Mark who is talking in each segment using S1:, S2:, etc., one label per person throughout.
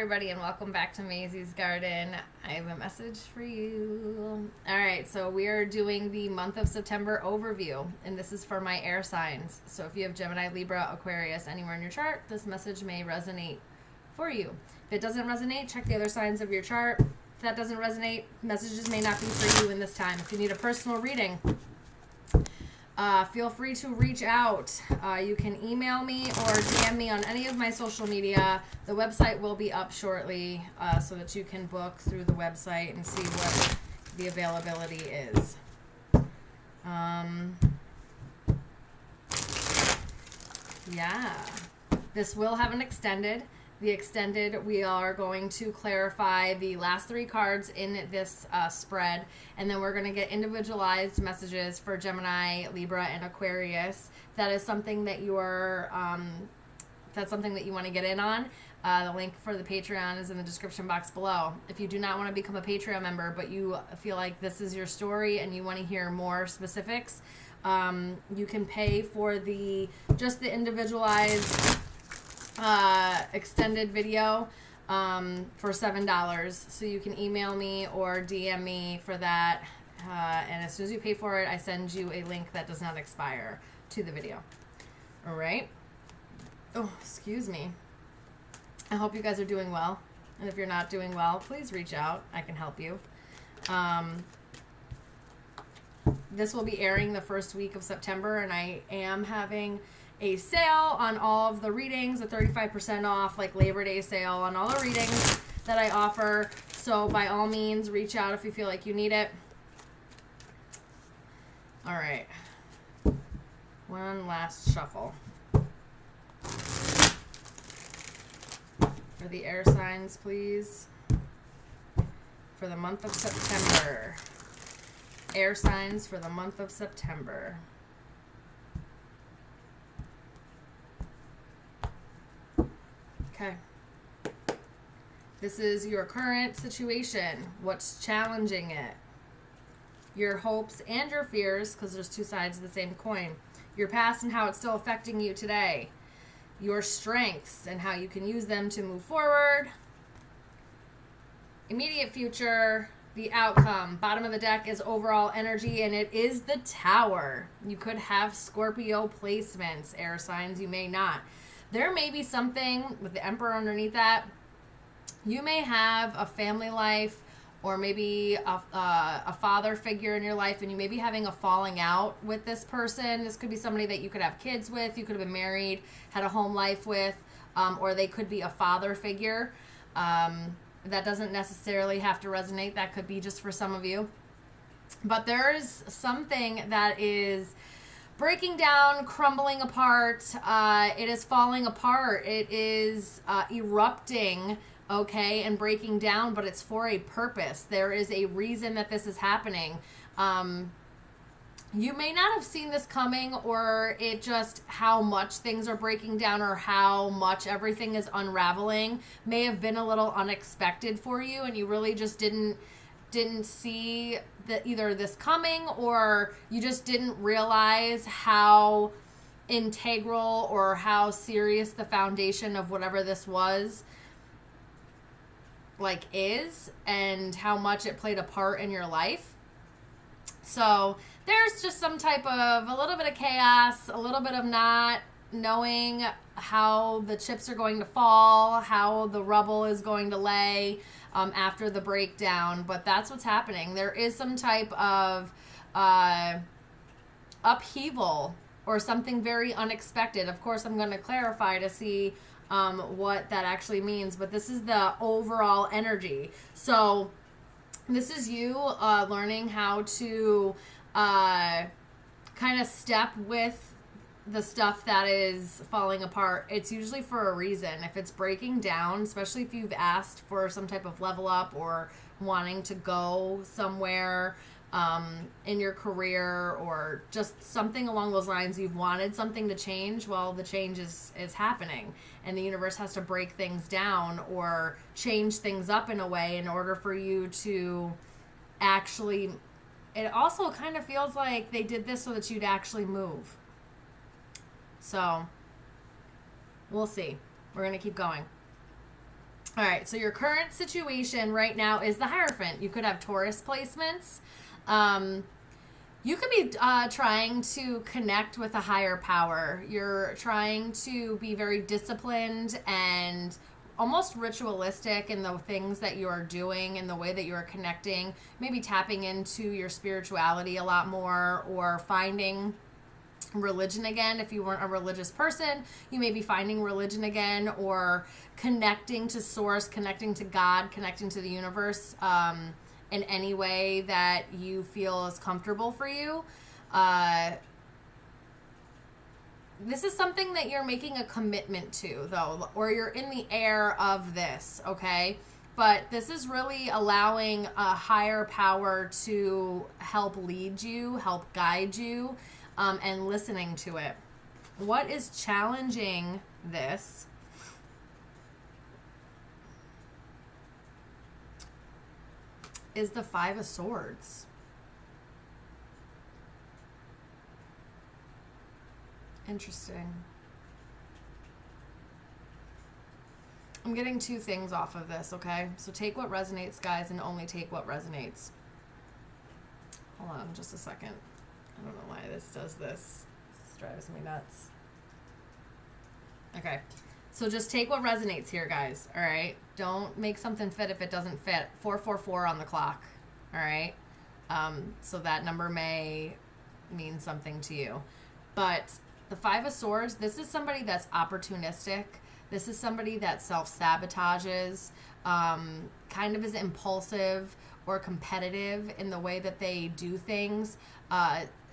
S1: everybody, and welcome back to Mazysgarden. I have a message for you. All right, so we are doing the month of September overview, and this is for my air signs. So if you have Gemini, Libra, Aquarius anywhere in your chart, this message may resonate for you. If it doesn't resonate, check the other signs of your chart. If that doesn't resonate, messages may not be for you in this time. If you need a personal reading, feel free to reach out. You can email me or DM me on any of my social media. The website will be up shortly so that you can book through the website and see what the availability is. Yeah. This will have an extended. The extended, we are going to clarify the last three cards in this spread, and then we're going to get individualized messages for Gemini, Libra, and Aquarius. That is something that you're, that's something that you want to get in on. The link for the Patreon is in the description box below. If you do not want to become a Patreon member, but you feel like this is your story and you want to hear more specifics, you can pay for just the individualized extended video for $7. So you can email me or DM me for that, and as soon as you pay for it, I send you a link that does not expire to the video. All right. Oh, excuse me. I hope you guys are doing well, and if you're not doing well, please reach out. I can help you. This will be airing the first week of September, and I am having a sale on all of the readings, a 35% off, like Labor Day sale on all the readings that I offer. So by all means, reach out if you feel like you need it. All right. One last shuffle. For the air signs, please. For the month of September. Air signs for the month of September. Okay. This is your current situation. What's challenging it? Your hopes and your fears, because there's two sides of the same coin. Your past and how it's still affecting you today. Your strengths and how you can use them to move forward. Immediate future. The outcome. Bottom of the deck is overall energy, and it is the Tower. You could have Scorpio placements, air signs. You may not. There may be something with the Emperor underneath that. You may have a family life or maybe a father figure in your life, and you may be having a falling out with this person. This could be somebody that you could have kids with, you could have been married, had a home life with, or they could be a father figure. That doesn't necessarily have to resonate. That could be just for some of you. But there's something that is breaking down, crumbling apart. It is falling apart. It is erupting, okay, and breaking down, but it's for a purpose. There is a reason that this is happening. You may not have seen this coming, or it just how much things are breaking down or how much everything is unraveling may have been a little unexpected for you, and you really just didn't see either this coming, or you just didn't realize how integral or how serious the foundation of whatever this was is, and how much it played a part in your life. So there's just some type of a little bit of chaos, a little bit of not knowing how the chips are going to fall, how the rubble is going to lay after the breakdown. But that's what's happening. There is some type of upheaval or something very unexpected. Of course, I'm going to clarify to see what that actually means. But this is the overall energy. So this is you learning how to kind of step with the stuff that is falling apart. It's usually for a reason. If it's breaking down, especially if you've asked for some type of level up or wanting to go somewhere in your career, or just something along those lines, you've wanted something to change, well, the change is happening, and the universe has to break things down or change things up in a way in order for you to actually. It also kind of feels like they did this so that you'd actually move. So we'll see. We're going to keep going. All right, so your current situation right now is the Hierophant. You could have Taurus placements. You could be trying to connect with a higher power. You're trying to be very disciplined and almost ritualistic in the things that you are doing and the way that you are connecting. Maybe tapping into your spirituality a lot more, or finding religion again. If you weren't a religious person, you may be finding religion again, or connecting to source, connecting to God, connecting to the universe in any way that you feel is comfortable for you. This is something that you're making a commitment to, though, or you're in the air of this, okay? But this is really allowing a higher power to help lead you, help guide you, and listening to it. What is challenging this? Is the Five of Swords. Interesting. I'm getting two things off of this, okay? So take what resonates, guys, and only take what resonates. Hold on just a second. I don't know why this does this. This drives me nuts. Okay. So just take what resonates here, guys, all right? Don't make something fit if it doesn't fit. 444 on the clock, all right? So that number may mean something to you. But the Five of Swords, this is somebody that's opportunistic. This is somebody that self-sabotages, kind of is impulsive or competitive in the way that they do things.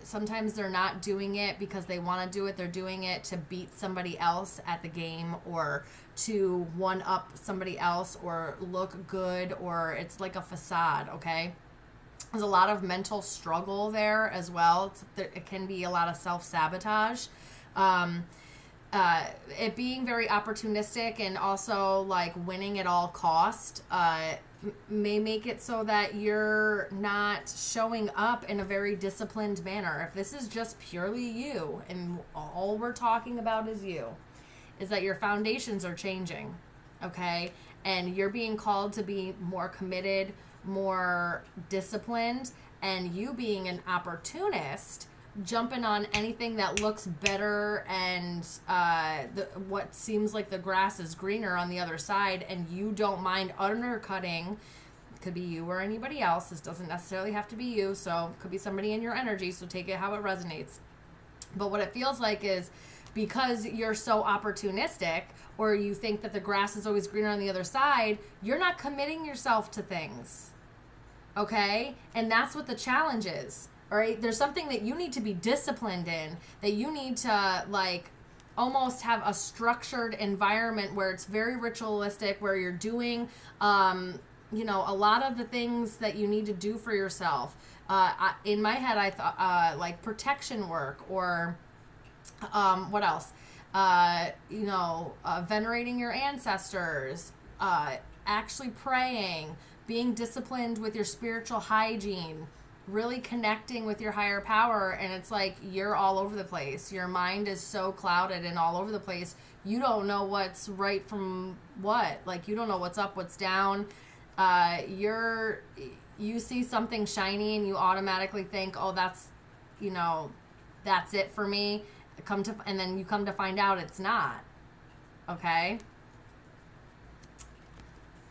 S1: Sometimes they're not doing it because they want to do it. They're doing it to beat somebody else at the game, or to one-up somebody else, or look good, or it's like a facade, okay? There's a lot of mental struggle there as well. It can be a lot of self-sabotage. It being very opportunistic and also like winning at all cost may make it so that you're not showing up in a very disciplined manner. If this is just purely you and all we're talking about is you, is that your foundations are changing, okay? And you're being called to be more committed, more disciplined, and you being an opportunist, jumping on anything that looks better and what seems like the grass is greener on the other side, and you don't mind undercutting. It could be you or anybody else. This doesn't necessarily have to be you, so it could be somebody in your energy, so take it how it resonates. But what it feels like is, because you're so opportunistic, or you think that the grass is always greener on the other side, you're not committing yourself to things, okay? And that's what the challenge is. All right, there's something that you need to be disciplined in, that you need to like almost have a structured environment where it's very ritualistic, where you're doing, you know, a lot of the things that you need to do for yourself. In my head, I thought like protection work, or what else? You know, venerating your ancestors, actually praying, being disciplined with your spiritual hygiene, really connecting with your higher power. And it's like you're all over the place. Your mind is so clouded and all over the place. You don't know what's right from what. Like, you don't know what's up, what's down. You see something shiny and you automatically think, oh, that's, you know, that's it for me. And then you come to find out it's not. Okay?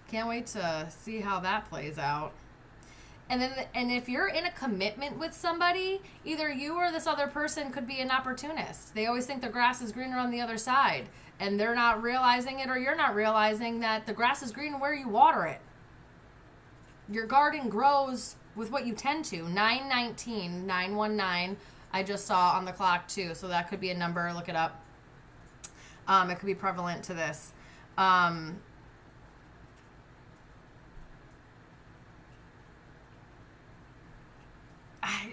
S1: Can't wait to see how that plays out. And if you're in a commitment with somebody, either you or this other person could be an opportunist. They always think the grass is greener on the other side, and they're not realizing it, or you're not realizing that the grass is green where you water it. Your garden grows with what you tend to. 919, 919, I just saw on the clock too, so that could be a number. Look it up. It could be prevalent to this.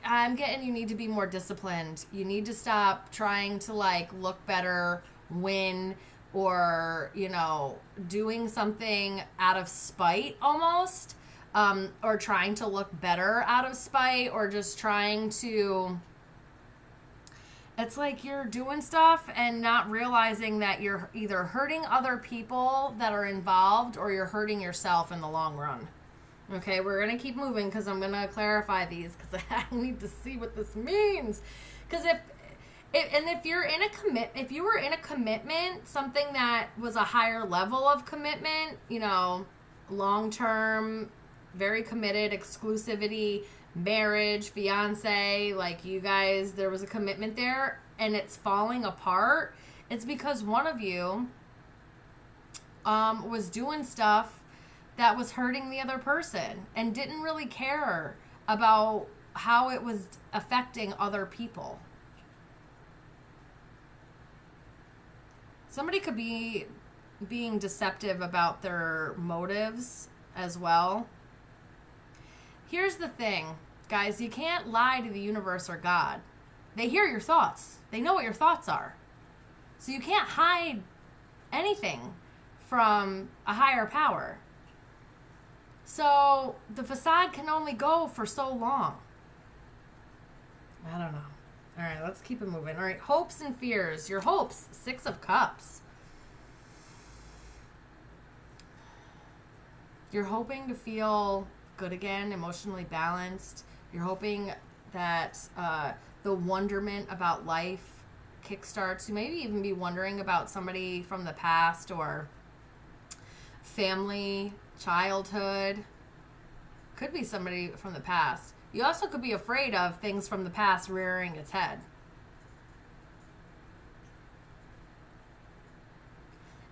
S1: I'm getting you need to be more disciplined. You need to stop trying to like look better, win, or, you know, doing something out of spite almost, or trying to look better out of spite, or just trying to It's like you're doing stuff and not realizing that you're either hurting other people that are involved or you're hurting yourself in the long run. Okay, we're going to keep moving because I'm going to clarify these because I need to see what this means. Because if you're in a if you were in a commitment, something that was a higher level of commitment, you know, long term, very committed, exclusivity, marriage, fiance, like you guys, there was a commitment there and it's falling apart, it's because one of you was doing stuff that was hurting the other person and didn't really care about how it was affecting other people. Somebody could be being deceptive about their motives as well. Here's the thing, guys, you can't lie to the universe or God. They hear your thoughts. They know what your thoughts are. So you can't hide anything from a higher power. So the facade can only go for so long. I don't know. All right, let's keep it moving. All right, hopes and fears. Your hopes, 6 of Cups. You're hoping to feel good again, emotionally balanced. You're hoping that the wonderment about life kickstarts. You maybe even be wondering about somebody from the past or family, childhood. Could be somebody from the past. You also could be afraid of things from the past rearing its head.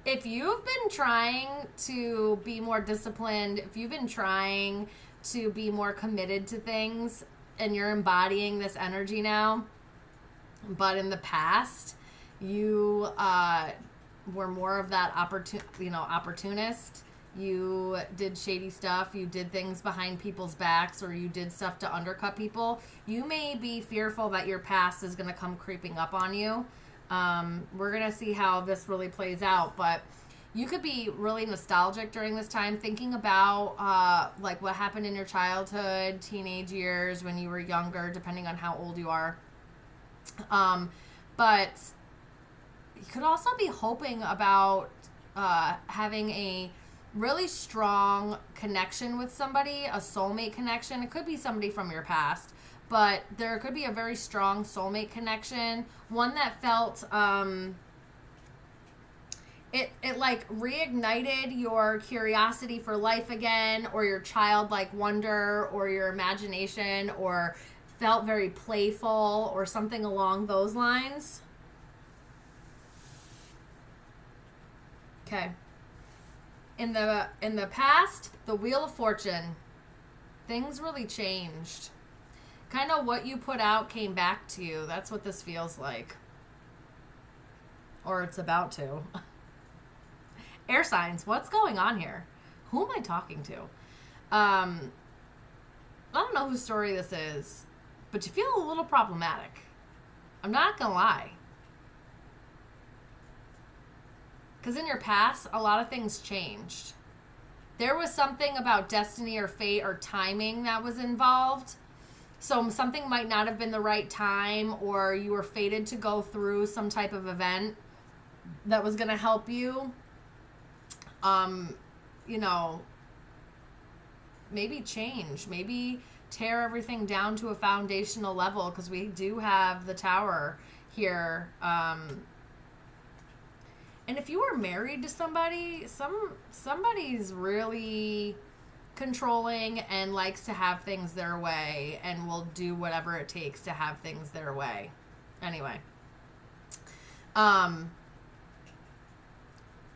S1: If you've been trying to be more disciplined, if you've been trying to be more committed to things and you're embodying this energy now, but in the past you were more of that opportunist. You did shady stuff, you did things behind people's backs, or you did stuff to undercut people. You may be fearful that your past is going to come creeping up on you. We're going to see how this really plays out, but you could be really nostalgic during this time, thinking about like what happened in your childhood, teenage years, when you were younger, depending on how old you are. But you could also be hoping about having a really strong connection with somebody, a soulmate connection. It could be somebody from your past, but there could be a very strong soulmate connection, one that felt it like reignited your curiosity for life again, or your childlike wonder, or your imagination, or felt very playful, or something along those lines. Okay. In the past, the Wheel of Fortune, things really changed. Kind of what you put out came back to you. That's what this feels like. Or it's about to. Air signs, what's going on here? Who am I talking to? I don't know whose story this is, but you feel a little problematic. I'm not gonna lie. Because in your past, a lot of things changed. There was something about destiny or fate or timing that was involved. So something might not have been the right time, or you were fated to go through some type of event that was going to help you. Maybe change. Maybe tear everything down to a foundational level, because we do have the Tower here. And if you are married to somebody, somebody's really controlling and likes to have things their way and will do whatever it takes to have things their way. Anyway.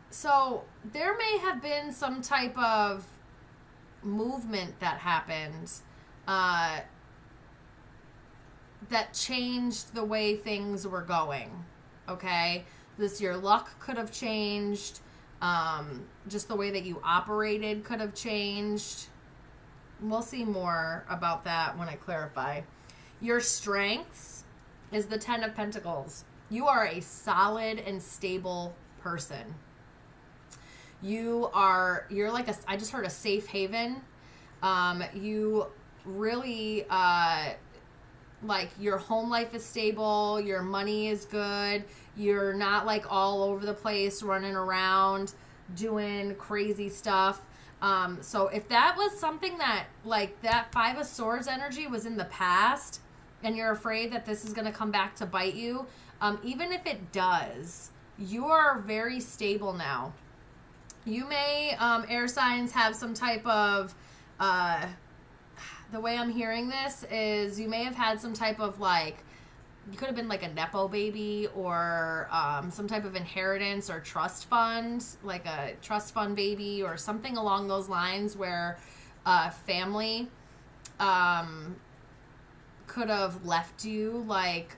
S1: So there may have been some type of movement that happened that changed the way things were going. Okay? Your luck could have changed. Just the way that you operated could have changed. We'll see more about that when I clarify. Your strengths is the 10 of Pentacles. You are a solid and stable person. You're like I just heard a safe haven. You really like your home life is stable, your money is good, you're not like all over the place running around doing crazy stuff. So if that was something that, like, that Five of Swords energy was in the past and you're afraid that this is going to come back to bite you, even if it does, you are very stable now. You may, air signs, have some type of, the way I'm hearing this is you may have had some type of, like, you could have been like a Nepo baby or some type of inheritance or trust fund, like a trust fund baby or something along those lines where family could have left you like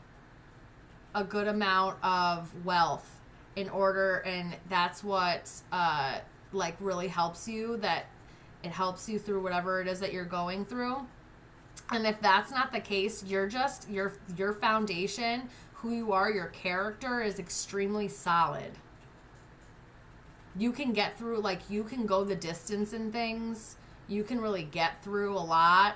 S1: a good amount of wealth in order, and that's what like really helps you, that it helps you through whatever it is that you're going through. And if that's not the case, you're just, your foundation, who you are, your character is extremely solid. You can get through, like, you can go the distance in things. You can really get through a lot.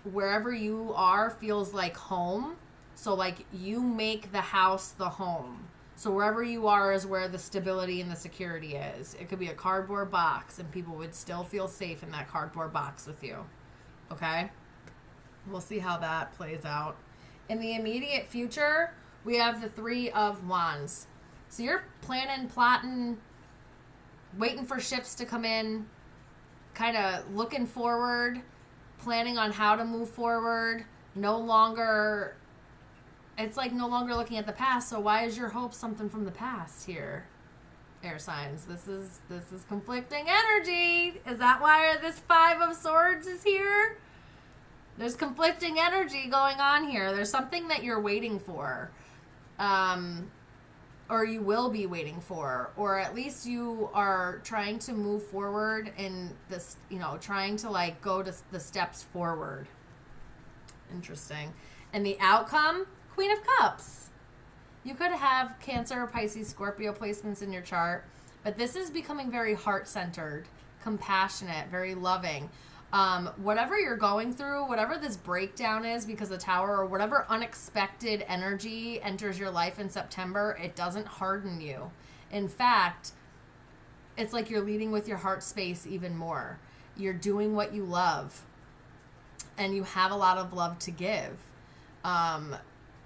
S1: Wherever you are feels like home. So, like, you make the house the home. So wherever you are is where the stability and the security is. It could be a cardboard box, and people would still feel safe in that cardboard box with you. Okay? We'll see how that plays out. In the immediate future, we have the Three of Wands. So you're planning, plotting, waiting for ships to come in, kind of looking forward, planning on how to move forward. No longer, it's like no longer looking at the past. So why is your hope something from the past here, air signs? This is conflicting energy. Is that why this Five of Swords is here? There's conflicting energy going on here. There's something that you're waiting for, or you will be waiting for, or at least you are trying to move forward in this, you know, trying to like go to the steps forward. Interesting. And the outcome, Queen of Cups. You could have Cancer, Pisces, Scorpio placements in your chart, but this is becoming very heart-centered, compassionate, very loving. Whatever you're going through, whatever this breakdown is because of the Tower, or whatever unexpected energy enters your life in September, it doesn't harden you. In fact, it's like you're leading with your heart space even more. You're doing what you love, and you have a lot of love to give.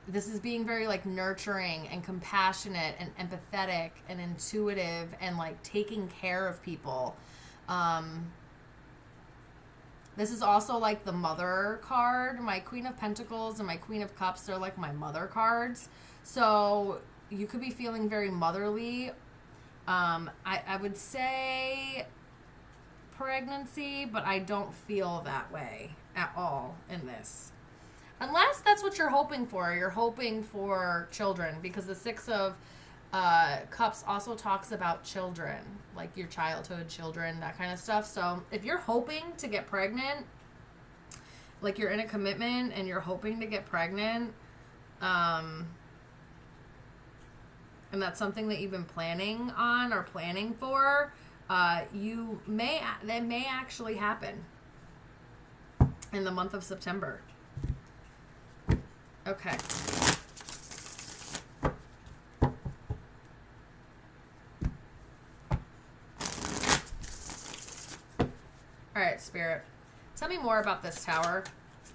S1: This is being very like nurturing and compassionate and empathetic and intuitive and like taking care of people. This is also like the mother card. My Queen of Pentacles and my Queen of Cups are like my mother cards. So you could be feeling very motherly. I would say pregnancy, but I don't feel that way at all in this. Unless that's what you're hoping for. You're hoping for children, because the Six of Cups also talks about children, like your childhood children, that kind of stuff. So if you're hoping to get pregnant, like you're in a commitment and you're hoping to get pregnant, and that's something that you've been planning on or planning for, that may actually happen in the month of September. Okay. All right, Spirit. Tell me more about this Tower.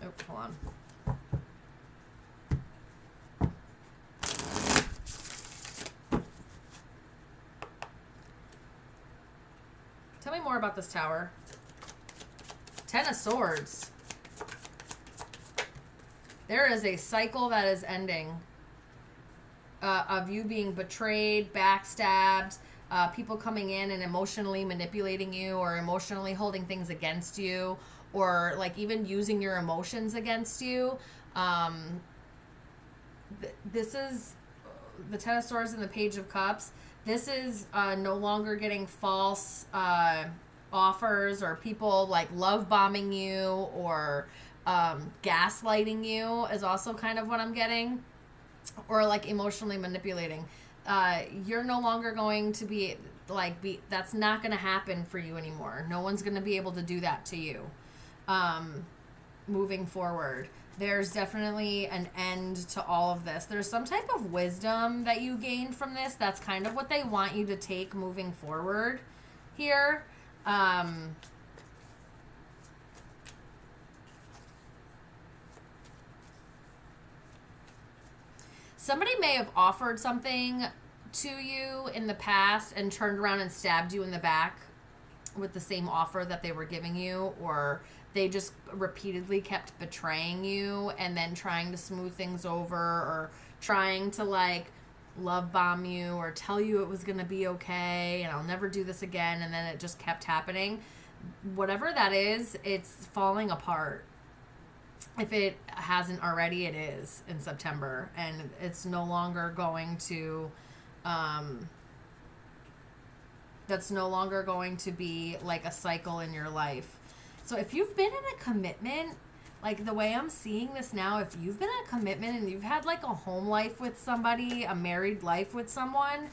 S1: Oh, hold on. Tell me more about this Tower. Ten of Swords. There is a cycle that is ending of you being betrayed, backstabbed, people coming in and emotionally manipulating you or emotionally holding things against you, or like even using your emotions against you. This is the Ten of Swords and the Page of Cups. This is no longer getting false offers or people like love bombing you or gaslighting you is also kind of what I'm getting, or like emotionally manipulating. You're no longer going to be that's not going to happen for you anymore. No one's going to be able to do that to you moving forward. There's definitely an end to all of this. There's some type of wisdom that you gained from this. That's kind of what they want you to take moving forward here. Somebody may have offered something to you in the past and turned around and stabbed you in the back with the same offer that they were giving you, or they just repeatedly kept betraying you and then trying to smooth things over, or trying to like love bomb you or tell you it was going to be okay and I'll never do this again, and then it just kept happening. Whatever that is, it's falling apart. If it hasn't already, it is in September, and it's no longer going to that's no longer going to be like a cycle in your life. So if you've been in a commitment, like the way I'm seeing this now, if you've been in a commitment and you've had like a home life with somebody, a married life with someone,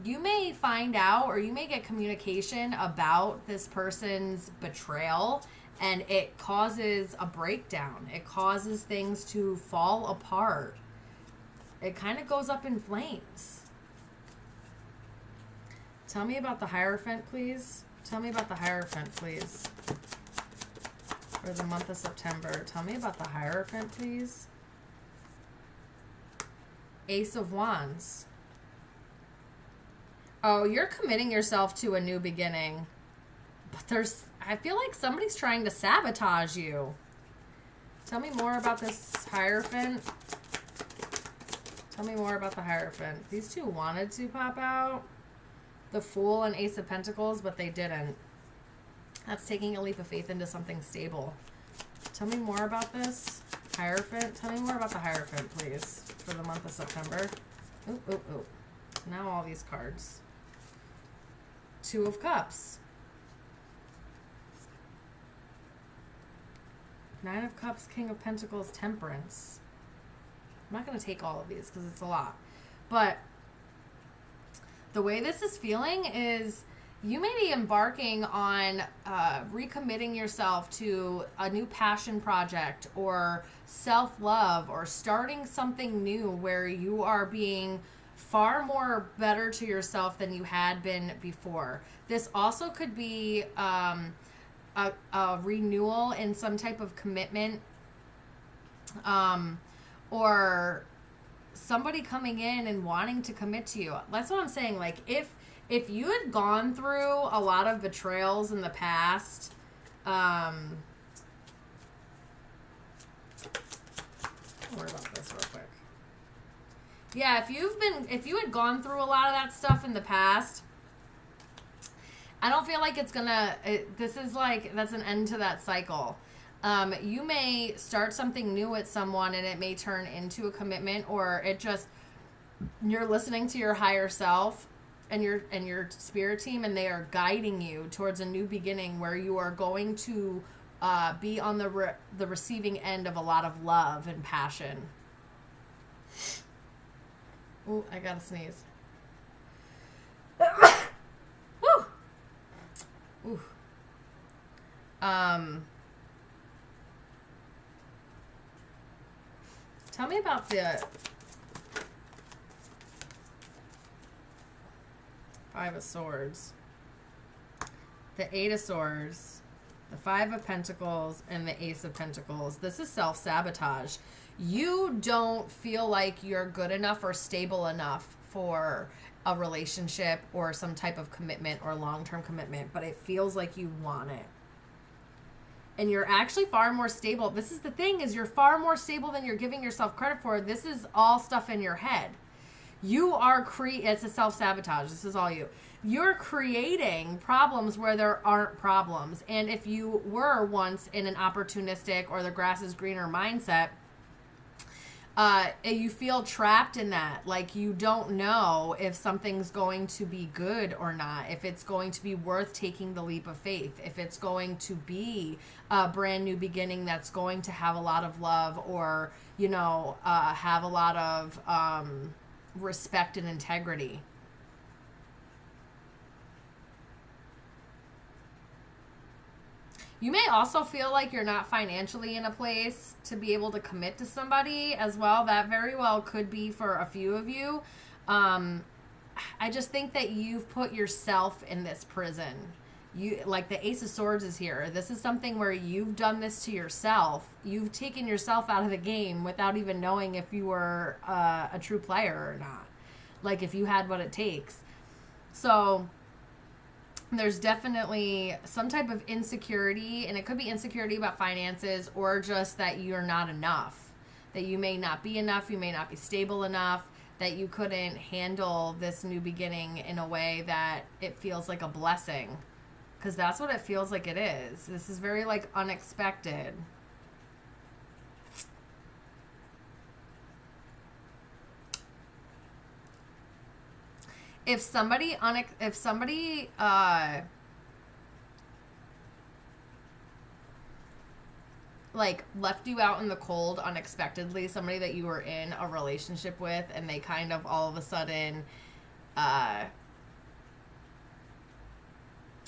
S1: you may find out, or you may get communication about this person's betrayal, and it causes a breakdown. It causes things to fall apart. It kind of goes up in flames. Tell me about the Hierophant, please. Tell me about the Hierophant, please. For the month of September. Tell me about the Hierophant, please. Ace of Wands. Oh, you're committing yourself to a new beginning. But I feel like somebody's trying to sabotage you. Tell me more about this Hierophant. Tell me more about the Hierophant. These two wanted to pop out. The Fool and Ace of Pentacles, but they didn't. That's taking a leap of faith into something stable. Tell me more about this Hierophant. Tell me more about the Hierophant, please, for the month of September. Ooh, ooh, ooh. Now all these cards. Two of Cups. Nine of Cups, King of Pentacles, Temperance. I'm not going to take all of these because it's a lot. But the way this is feeling is you may be embarking on recommitting yourself to a new passion project or self-love, or starting something new where you are being far more better to yourself than you had been before. This also could be a renewal in some type of commitment, or somebody coming in and wanting to commit to you. That's what I'm saying. Like if you had gone through a lot of betrayals in the past, don't worry about this real quick. Yeah, if you had gone through a lot of that stuff in the past, I don't feel like it's gonna, this is like, that's an end to that cycle. You may start something new with someone and it may turn into a commitment, or it just, you're listening to your higher self and your spirit team, and they are guiding you towards a new beginning where you are going to be on the receiving end of a lot of love and passion. Ooh, I gotta sneeze. Woo! Ooh. Tell me about the Five of Swords, the Eight of Swords, the Five of Pentacles, and the Ace of Pentacles. This is self-sabotage. You don't feel like you're good enough or stable enough for a relationship or some type of commitment or long-term commitment, but it feels like you want it. And you're actually far more stable. This is the thing, is you're far more stable than you're giving yourself credit for. This is all stuff in your head. You are it's a self-sabotage. This is all you. You're creating problems where there aren't problems. And if you were once in an opportunistic or the grass is greener mindset, you feel trapped in that. Like you don't know if something's going to be good or not, if it's going to be worth taking the leap of faith, if it's going to be a brand new beginning that's going to have a lot of love, or, you know, have a lot of respect and integrity. You may also feel like you're not financially in a place to be able to commit to somebody as well. That very well could be for a few of you. I just think that you've put yourself in this prison. You, like the Ace of Swords is here. This is something where you've done this to yourself. You've taken yourself out of the game without even knowing if you were a true player or not. Like if you had what it takes. So there's definitely some type of insecurity, and it could be insecurity about finances or just that you're not enough. That you may not be enough, you may not be stable enough, that you couldn't handle this new beginning in a way that it feels like a blessing. Because that's what it feels like it is. This is very, like, unexpected. If somebody, like, left you out in the cold unexpectedly, somebody that you were in a relationship with, and they kind of all of a sudden,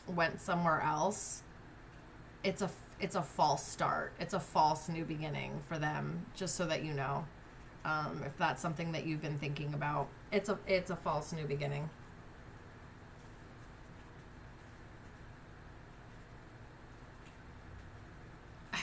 S1: went somewhere else, it's a false start. It's a false new beginning for them, just so that you know. If that's something that you've been thinking about, it's a false new beginning.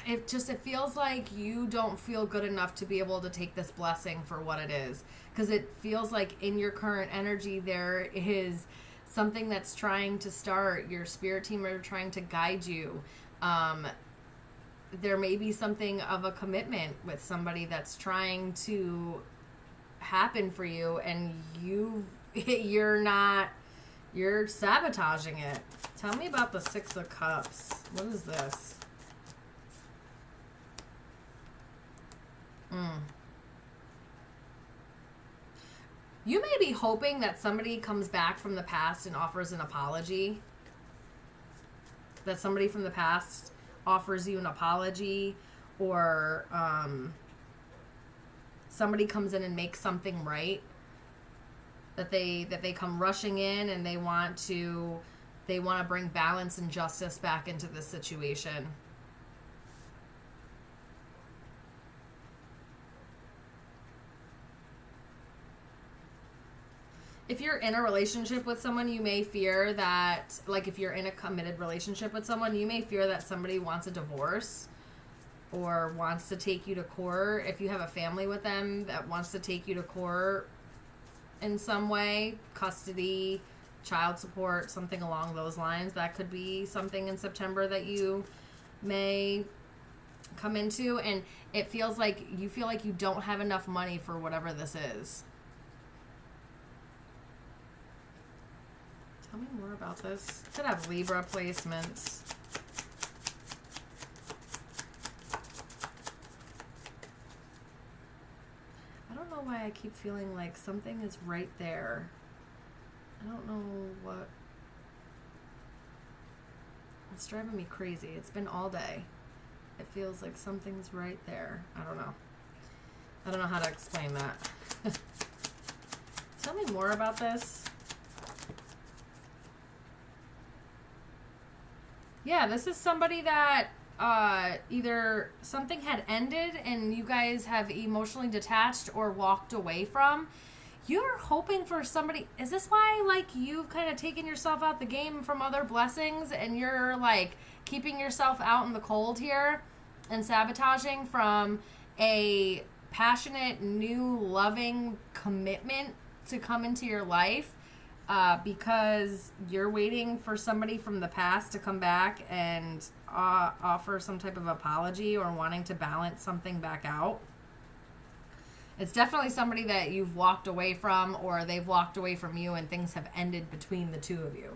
S1: It feels like you don't feel good enough to be able to take this blessing for what it is, because it feels like in your current energy there is something that's trying to start. Your spirit team are trying to guide you. There may be something of a commitment with somebody that's trying to happen for you, and you're sabotaging it. Tell me about the Six of Cups. What is this? You may be hoping that somebody comes back from the past and offers an apology. That somebody from the past offers you an apology, or somebody comes in and makes something right. That they come rushing in and they want to bring balance and justice back into this situation. If you're in a relationship with someone, you may fear that, like if you're in a committed relationship with someone, you may fear that somebody wants a divorce or wants to take you to court. If you have a family with them that wants to take you to court in some way, custody, child support, something along those lines, that could be something in September that you may come into. And it feels like you feel like you don't have enough money for whatever this is. Tell me more about this. Could have Libra placements. I don't know why I keep feeling like something is right there. I don't know what. It's driving me crazy. It's been all day. It feels like something's right there. I don't know. I don't know how to explain that. Tell me more about this. Yeah, this is somebody that either something had ended and you guys have emotionally detached or walked away from. You're hoping for somebody. Is this why, like, you've kind of taken yourself out the game from other blessings and you're, like, keeping yourself out in the cold here and sabotaging from a passionate, new, loving commitment to come into your life? Because you're waiting for somebody from the past to come back and offer some type of apology or wanting to balance something back out. It's definitely somebody that you've walked away from, or they've walked away from you and things have ended between the two of you.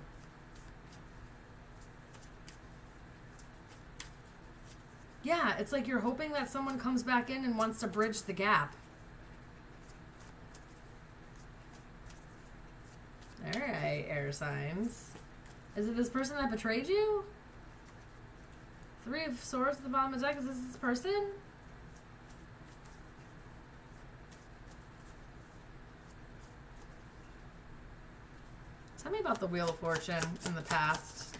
S1: Yeah, it's like you're hoping that someone comes back in and wants to bridge the gap. Alright, air signs. Is it this person that betrayed you? Three of Swords at the bottom of the deck. Is this person? Tell me about the Wheel of Fortune in the past.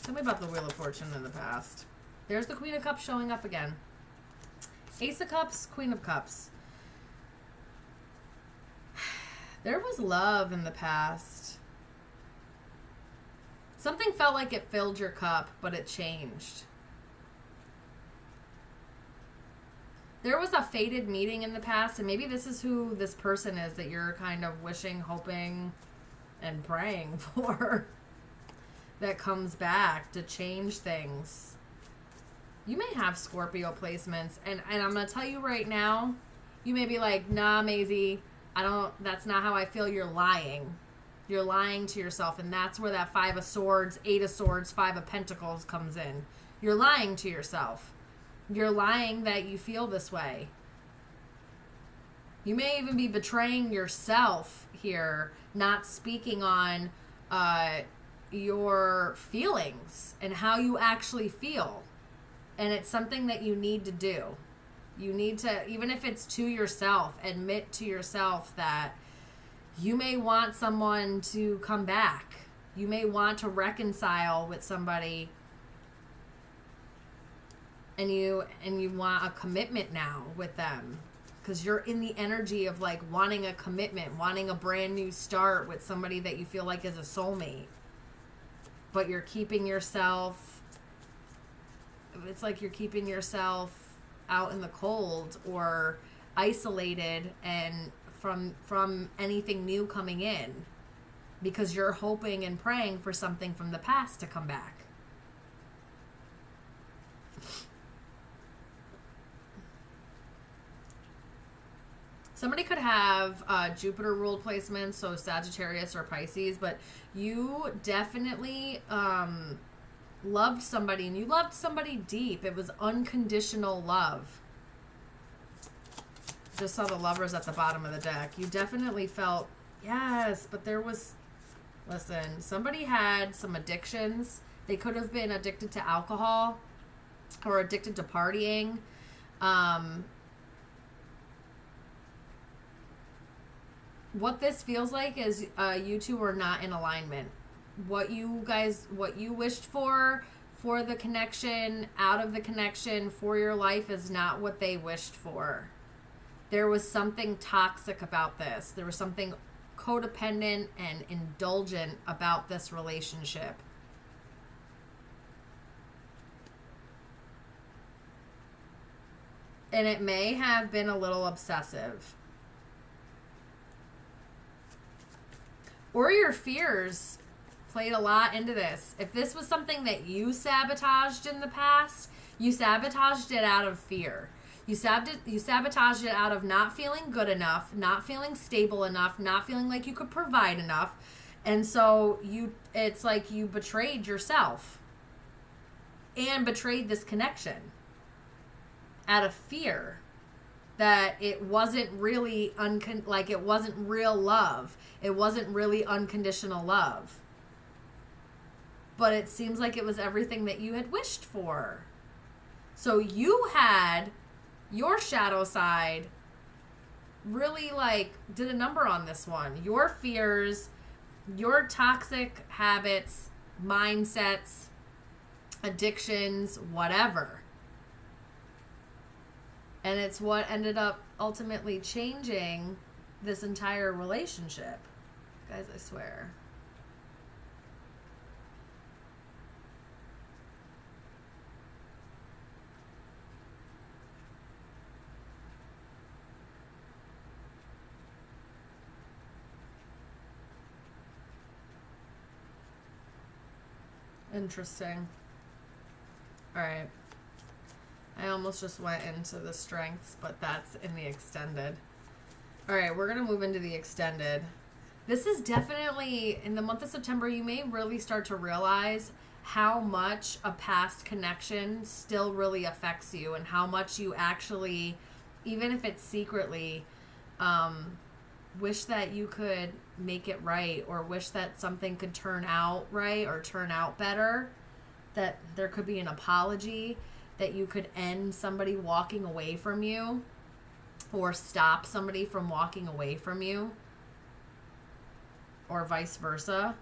S1: Tell me about the Wheel of Fortune in the past. There's the Queen of Cups showing up again. Ace of Cups, Queen of Cups. There was love in the past. Something felt like it filled your cup, but it changed. There was a fated meeting in the past, and maybe this is who this person is that you're kind of wishing, hoping, and praying for that comes back to change things. You may have Scorpio placements, and I'm going to tell you right now, you may be like, nah, Maisie, that's not how I feel. You're lying. You're lying to yourself, and that's where that 5 of Swords, 8 of Swords, 5 of Pentacles comes in. You're lying to yourself. You're lying that you feel this way. You may even be betraying yourself here, not speaking on your feelings and how you actually feel. And it's something that you need to do. You need to, even if it's to yourself, admit to yourself that you may want someone to come back. You may want to reconcile with somebody, and you want a commitment now with them, because you're in the energy of like wanting a commitment, wanting a brand new start with somebody that you feel like is a soulmate. But you're keeping yourself, it's like you're keeping yourself out in the cold or isolated and from anything new coming in, because you're hoping and praying for something from the past to come back. Somebody could have Jupiter ruled placements, so Sagittarius or Pisces, but you definitely loved somebody, and you loved somebody deep. It was unconditional love. Just saw the Lovers at the bottom of the deck. You definitely felt, yes, but there was, listen, somebody had some addictions. They could have been addicted to alcohol or addicted to partying. What this feels like is you two are not in alignment. What you wished for the connection, out of the connection, for your life is not what they wished for. There was something toxic about this. There was something codependent and indulgent about this relationship. And it may have been a little obsessive. Or your fears played a lot into this. If this was something that you sabotaged in the past, you sabotaged it out of fear. You sabotaged it out of not feeling good enough, not feeling stable enough, not feeling like you could provide enough. And so it's like you betrayed yourself and betrayed this connection out of fear that it wasn't really it wasn't real love. It wasn't really unconditional love. But it seems like it was everything that you had wished for. So you had your shadow side really did a number on this one. Your fears, your toxic habits, mindsets, addictions, whatever. And it's what ended up ultimately changing this entire relationship. Guys, I swear. Interesting. All right. I almost just went into the strengths, but that's in the extended. All right, we're going to move into the extended. This is definitely, in the month of September, you may really start to realize how much a past connection still really affects you, and how much you actually, even if it's secretly, wish that you could make it right, or wish that something could turn out right or turn out better, that there could be an apology, that you could end somebody walking away from you or stop somebody from walking away from you, or vice versa.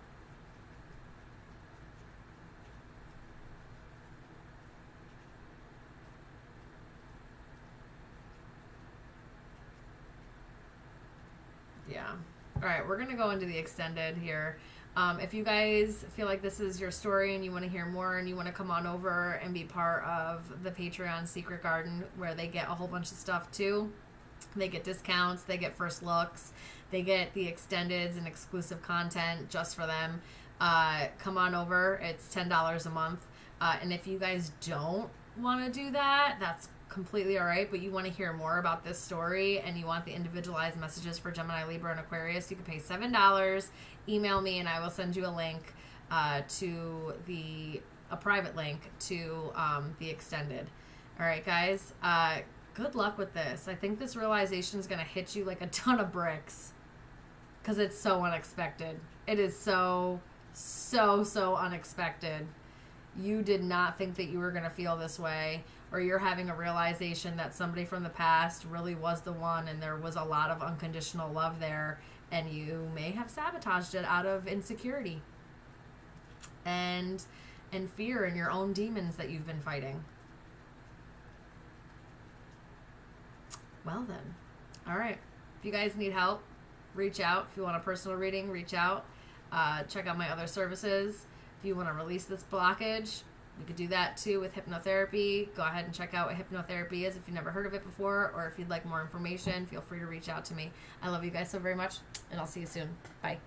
S1: All right, we're going to go into the extended here. If you guys feel like this is your story and you want to hear more and you want to come on over and be part of the Patreon Secret Garden where they get a whole bunch of stuff too, they get discounts, they get first looks, they get the extendeds and exclusive content just for them. Come on over. It's $10 a month. And if you guys don't want to do that, that's completely all right, but you want to hear more about this story and you want the individualized messages for Gemini, Libra, and Aquarius, you can pay $7. Email me and I will send you a link to a private link to the extended. All right, guys. Good luck with this. I think this realization is going to hit you like a ton of bricks because it's so unexpected. It is so unexpected. You did not think that you were going to feel this way, or you're having a realization that somebody from the past really was the one and there was a lot of unconditional love there, and you may have sabotaged it out of insecurity and fear and your own demons that you've been fighting. Well then. All right. If you guys need help, reach out. If you want a personal reading, reach out. Check out my other services. If you want to release this blockage, you could do that too with hypnotherapy. Go ahead and check out what hypnotherapy is if you've never heard of it before, or if you'd like more information, feel free to reach out to me. I love you guys so very much, and I'll see you soon. Bye.